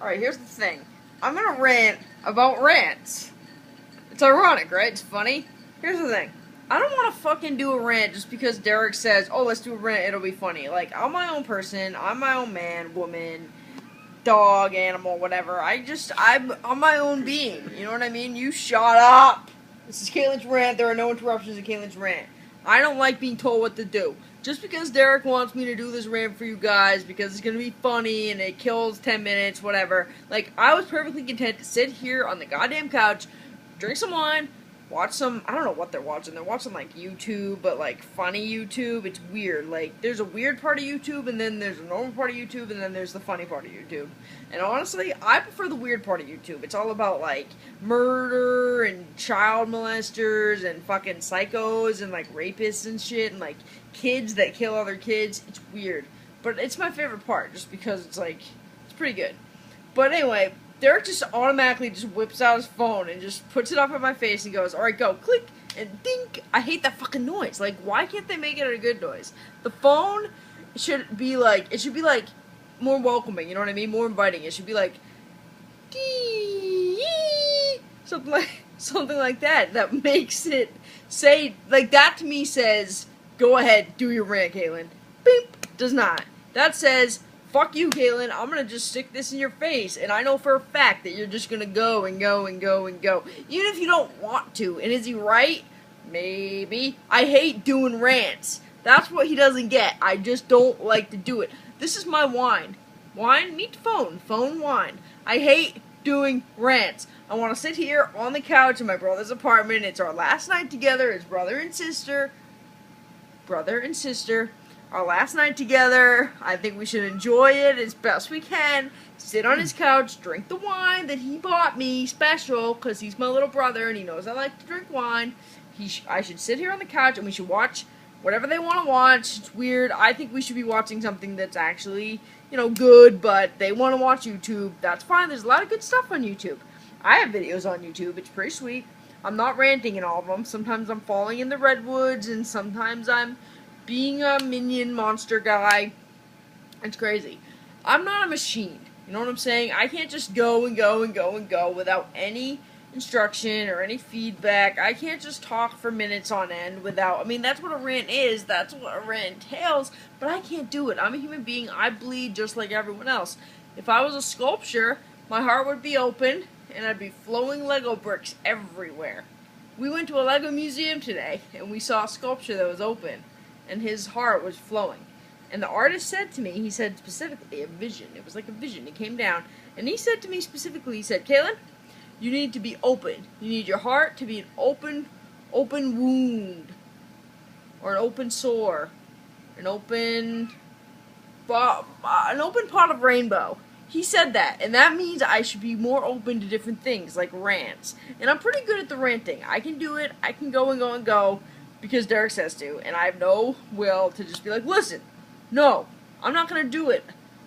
Alright, here's the thing. I'm gonna rant about rants. It's ironic, right? It's funny. Here's the thing. I don't want to fucking do a rant just because Derek says, oh, let's do a rant, it'll be funny. Like, I'm my own person, I'm my own man, woman, dog, animal, whatever. I'm my own being. You know what I mean? You shut up! This is Caitlin's rant, there are no interruptions in Caitlin's rant. I don't like being told what to do. Just because Derek wants me to do this rant for you guys, because it's gonna be funny, and it kills 10 minutes, whatever. Like, I was perfectly content to sit here on the goddamn couch, drink some wine, watch some, I don't know what they're watching. They're watching, like, YouTube, but, like, funny YouTube. It's weird. Like, there's a weird part of YouTube, and then there's a normal part of YouTube, and then there's the funny part of YouTube. And honestly, I prefer the weird part of YouTube. It's all about, like, murder, and child molesters, and fucking psychos, and, like, rapists and shit, and, like, kids that kill other kids. It's weird. But it's my favorite part, just because it's, like, it's pretty good. But anyway, Derek just automatically just whips out his phone and just puts it up in my face and goes, alright, go, click, and dink. I hate that fucking noise. Like, why can't they make it a good noise? The phone should be like, more welcoming, you know what I mean? More inviting. It should be like, something like that. That makes it say, like, that to me says, go ahead, do your rant, Caitlin. Beep, does not. That says, fuck you, Caitlin, I'm gonna just stick this in your face, and I know for a fact that you're just gonna go and go and go and go. Even if you don't want to. And is he right? Maybe. I hate doing rants. That's what he doesn't get. I just don't like to do it. This is my whine. Whine? Meet phone. Phone whine. I hate doing rants. I want to sit here on the couch in my brother's apartment. It's our last night together as brother and sister. Our last night together. I think we should enjoy it as best we can. Sit on his couch, drink the wine that he bought me special, because he's my little brother and he knows I like to drink wine. I should sit here on the couch and we should watch whatever they want to watch. It's weird. I think we should be watching something that's actually, you know, good, but they want to watch YouTube. That's fine. There's a lot of good stuff on YouTube. I have videos on YouTube. It's pretty sweet. I'm not ranting in all of them. Sometimes I'm falling in the redwoods, and sometimes I'm being a minion monster guy. It's crazy. I'm not a machine. You know what I'm saying? I can't just go and go and go and go without any instruction or any feedback. I can't just talk for minutes on end without, I mean, that's what a rant is. That's what a rant entails. But I can't do it. I'm a human being. I bleed just like everyone else. If I was a sculpture, my heart would be open and I'd be flowing Lego bricks everywhere. We went to a Lego museum today and we saw a sculpture that was open. And his heart was flowing. And the artist said to me, he said specifically, a vision. It was like a vision. It came down. And he said to me specifically, he said, Caitlin, you need to be open. You need your heart to be an open wound. Or an open sore. An open pot of rainbow. He said that. And that means I should be more open to different things, like rants. And I'm pretty good at the ranting. I can do it. I can go and go and go. Because Derek says to, and I have no will to just be like, listen, no, I'm not going to do it.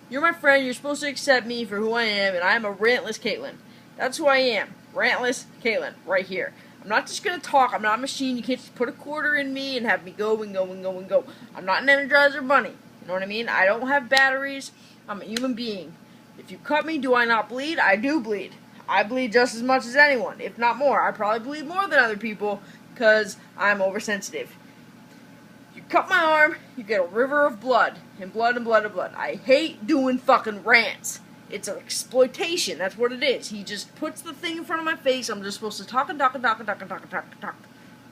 You're my friend, you're supposed to accept me for who I am, and I am a rantless Caitlin. That's who I am, rantless Caitlin, right here. I'm not just going to talk, I'm not a machine, you can't just put a quarter in me and have me go and go and go and go. I'm not an Energizer Bunny, you know what I mean? I don't have batteries, I'm a human being. If you cut me, do I not bleed? I do bleed. I bleed just as much as anyone, if not more. I probably bleed more than other people, because I'm oversensitive. You cut my arm, you get a river of blood. And blood and blood and blood. I hate doing fucking rants. It's an exploitation, that's what it is. He just puts the thing in front of my face, I'm just supposed to talk and talk and talk and talk and talk and talk and talk.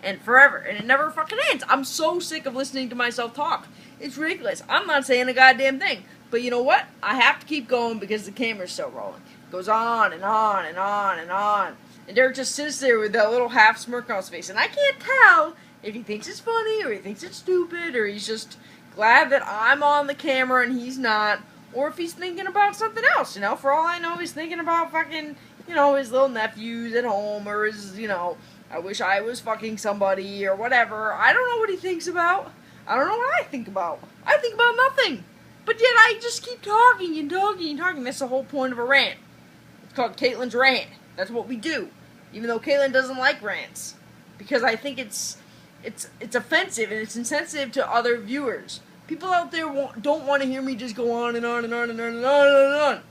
And forever. And it never fucking ends. I'm so sick of listening to myself talk. It's ridiculous. I'm not saying a goddamn thing. But you know what? I have to keep going because the camera's still rolling. It goes on and on and on and on. And Derek just sits there with that little half smirk on his face. And I can't tell if he thinks it's funny, or he thinks it's stupid, or he's just glad that I'm on the camera and he's not. Or if he's thinking about something else, you know. For all I know, he's thinking about fucking, you know, his little nephews at home, or his, you know, I wish I was fucking somebody, or whatever. I don't know what he thinks about. I don't know what I think about. I think about nothing. But yet I just keep talking and talking and talking. That's the whole point of a rant. It's called Caitlin's Rant. That's what we do. Even though Caitlin doesn't like rants. Because I think it's offensive and it's insensitive to other viewers. People out there don't want to hear me just go on and on and on and on and on and on.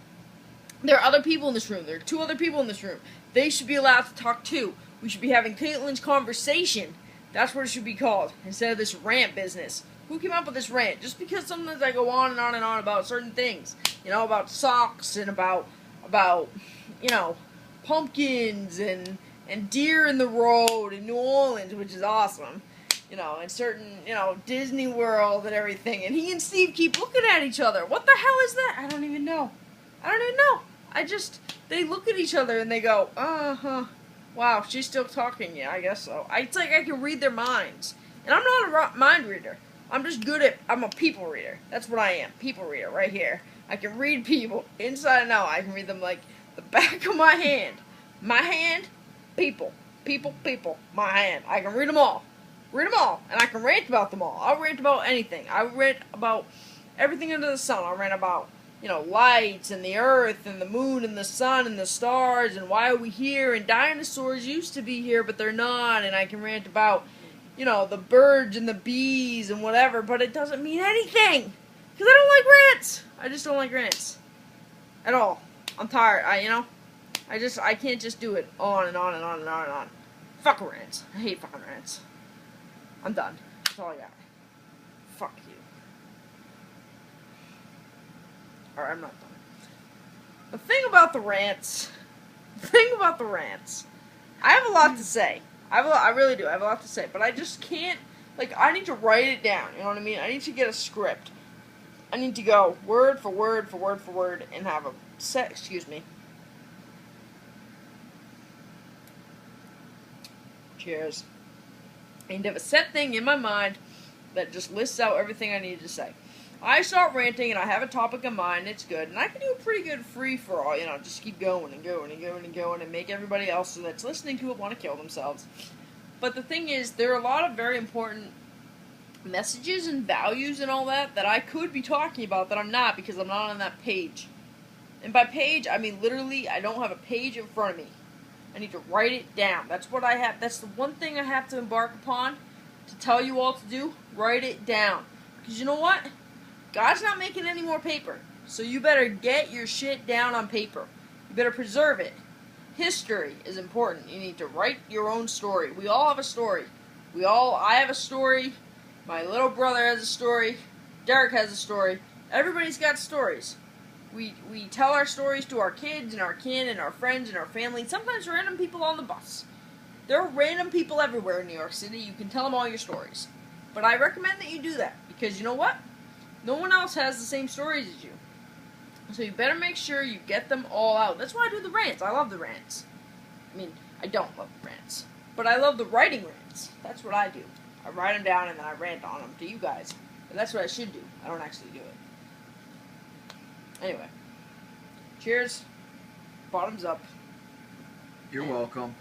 There are other people in this room. There are 2 other people in this room. They should be allowed to talk too. We should be having Caitlin's conversation. That's what it should be called, instead of this rant business. Who came up with this rant? Just because sometimes I go on and on and on about certain things. You know, about socks and about you know, pumpkins and deer in the road in New Orleans, which is awesome. You know, and certain, you know, Disney World and everything. And he and Steve keep looking at each other. What the hell is that? I don't even know. They look at each other and they go, uh-huh. Wow, she's still talking. Yeah, I guess so. It's like I can read their minds. And I'm not a mind reader. I'm a people reader. That's what I am. People reader, right here. I can read people inside and out. I can read them like the back of my hand. My hand, people. People, my hand. I can read them all. And I can rant about them all. I'll rant about anything. I rant about everything under the sun. I'll rant about, you know, lights and the earth and the moon and the sun and the stars and why are we here, and dinosaurs used to be here but they're not, and I can rant about, you know, the birds and the bees and whatever, but it doesn't mean anything because I don't like rants. I just don't like rants at all. I'm tired. I can't just do it on and on and on and on and on. Fuck rants. I hate fucking rants. I'm done. That's all I got. Fuck you. Alright, I'm not done. The thing about the rants, I have a lot to say. I really do. I have a lot to say, but I just can't, like, I need to write it down, you know what I mean? I need to get a script. I need to go word for word for word for word and have a set, excuse me. Cheers. I need to have a set thing in my mind that just lists out everything I need to say. I start ranting and I have a topic in mind, it's good, and I can do a pretty good free-for-all, you know, just keep going and going and going and going and make everybody else that's listening to it want to kill themselves. But the thing is, there are a lot of very important messages and values and all that I could be talking about that I'm not, because I'm not on that page. And by page, I mean literally, I don't have a page in front of me. I need to write it down. That's what I have. That's the one thing I have to embark upon to tell you all to do. Write it down. Because you know what? God's not making any more paper. So you better get your shit down on paper. You better preserve it. History is important. You need to write your own story. We all have a story. I have a story. My little brother has a story. Derek has a story. Everybody's got stories. We tell our stories to our kids and our kin and our friends and our family. Sometimes random people on the bus. There are random people everywhere in New York City. You can tell them all your stories. But I recommend that you do that. Because you know what? No one else has the same stories as you. So you better make sure you get them all out. That's why I do the rants. I love the rants. I mean, I don't love the rants. But I love the writing rants. That's what I do. I write them down and then I rant on them to you guys. But that's what I should do. I don't actually do it. Anyway. Cheers. Bottoms up. You're welcome.